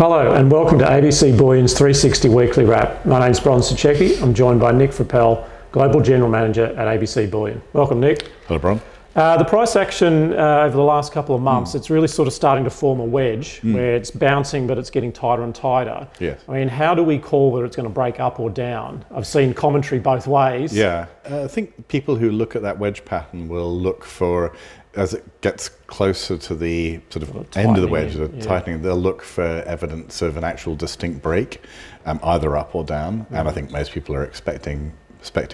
Hello and welcome to ABC Bullion's 360 Weekly Wrap. My name's Bron Sachecki. I'm joined by Nick Frappel, Global General Manager at ABC Bullion. Welcome, Nick. Hello, Bron. The price action over the last couple of months, it's really sort of starting to form a wedge where it's bouncing but it's getting tighter and tighter. Yes. I mean, how do we call whether it's going to break up or down? I've seen commentary both ways. Yeah, I think people who look at that wedge pattern will look for, as it gets closer to the sort of end of the wedge, the tightening, they'll look for evidence of an actual distinct break, either up or down. And I think most people are expecting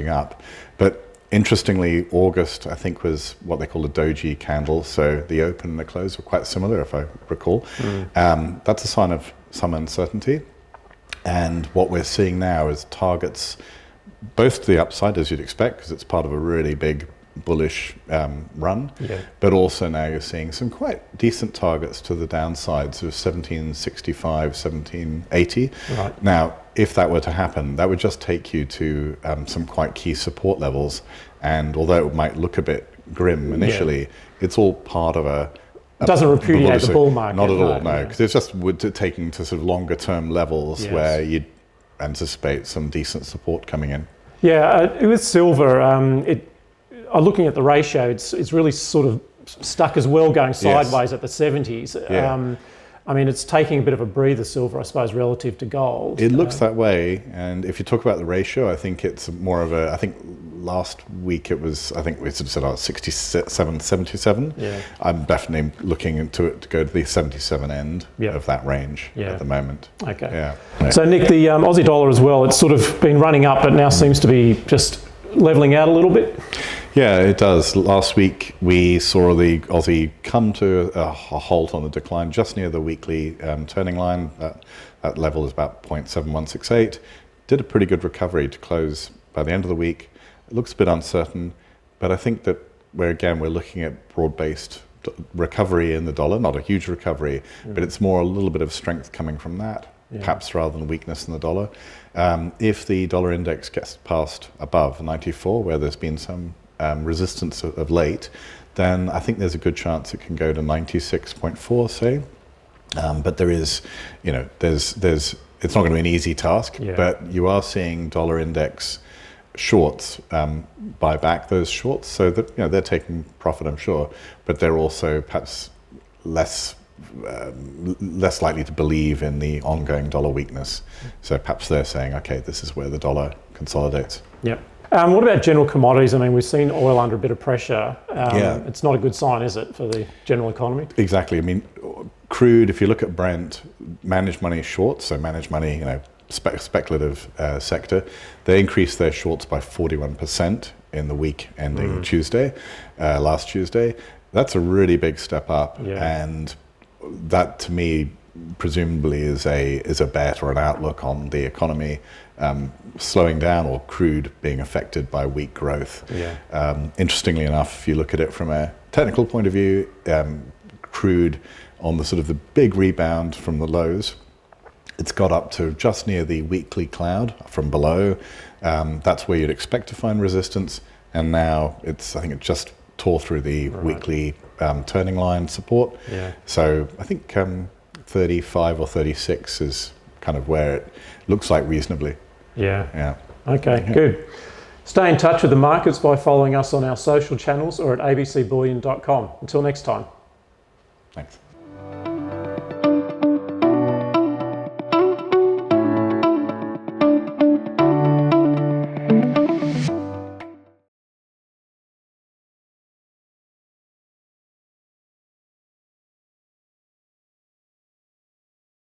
up. But interestingly, August, I think, was what they call a doji candle. So the open and the close were quite similar, if I recall. That's a sign of some uncertainty. And what we're seeing now is targets, both to the upside, as you'd expect, because it's part of a really big bullish run, but also now you're seeing some quite decent targets to the downside, so 1765, 1780. Right. Now, if that were to happen, that would just take you to some quite key support levels, and although it might look a bit grim initially, it's all part of a doesn't repudiate the bull market. Not at all, no, because it's just taking to sort of longer term levels where you'd anticipate some decent support coming in. Yeah, with silver, looking at the ratio, it's really sort of stuck as well, going sideways at the 70s. I mean, it's taking a bit of a breather, silver, I suppose, relative to gold. It looks that way, and if you talk about the ratio, I think it's more of a, I think last week it was, I think we sort of said 67, 77. Yeah. I'm definitely looking into it to go to the 77 end of that range at the moment. Okay. Yeah. So Nick, the Aussie dollar as well, it's sort of been running up, but now seems to be just leveling out a little bit. Yeah, it does. Last week we saw the Aussie come to a halt on the decline just near the weekly turning line. That level is about 0.7168. Did a pretty good recovery to close by the end of the week. It looks a bit uncertain, but I think that we're looking at broad-based recovery in the dollar, not a huge recovery, but it's more a little bit of strength coming from that, perhaps rather than weakness in the dollar. If the dollar index gets past above 94, where there's been some resistance of late, then I think there's a good chance it can go to 96.4, say. But there is, it's not going to be an easy task, but you are seeing dollar index shorts buy back those shorts, so that they're taking profit, I'm sure, but they're also perhaps less likely to believe in the ongoing dollar weakness. So perhaps they're saying, okay, this is where the dollar consolidates. Yep. What about general commodities? I mean, we've seen oil under a bit of pressure. It's not a good sign, is it, for the general economy? Exactly. I mean, crude, if you look at Brent, managed money shorts, so managed money, speculative sector, they increased their shorts by 41% in the week ending last Tuesday. That's a really big step up, and that to me presumably is a bet or an outlook on the economy slowing down, or crude being affected by weak growth. Interestingly enough, if you look at it from a technical point of view, crude on the sort of the big rebound from the lows, it's got up to just near the weekly cloud from below. That's where you'd expect to find resistance, and now I think it just tore through the weekly turning line support. So I think 35 or 36 is kind of where it looks like reasonably. Okay, good. Stay in touch with the markets by following us on our social channels or at abcbullion.com. Until next time. Thanks.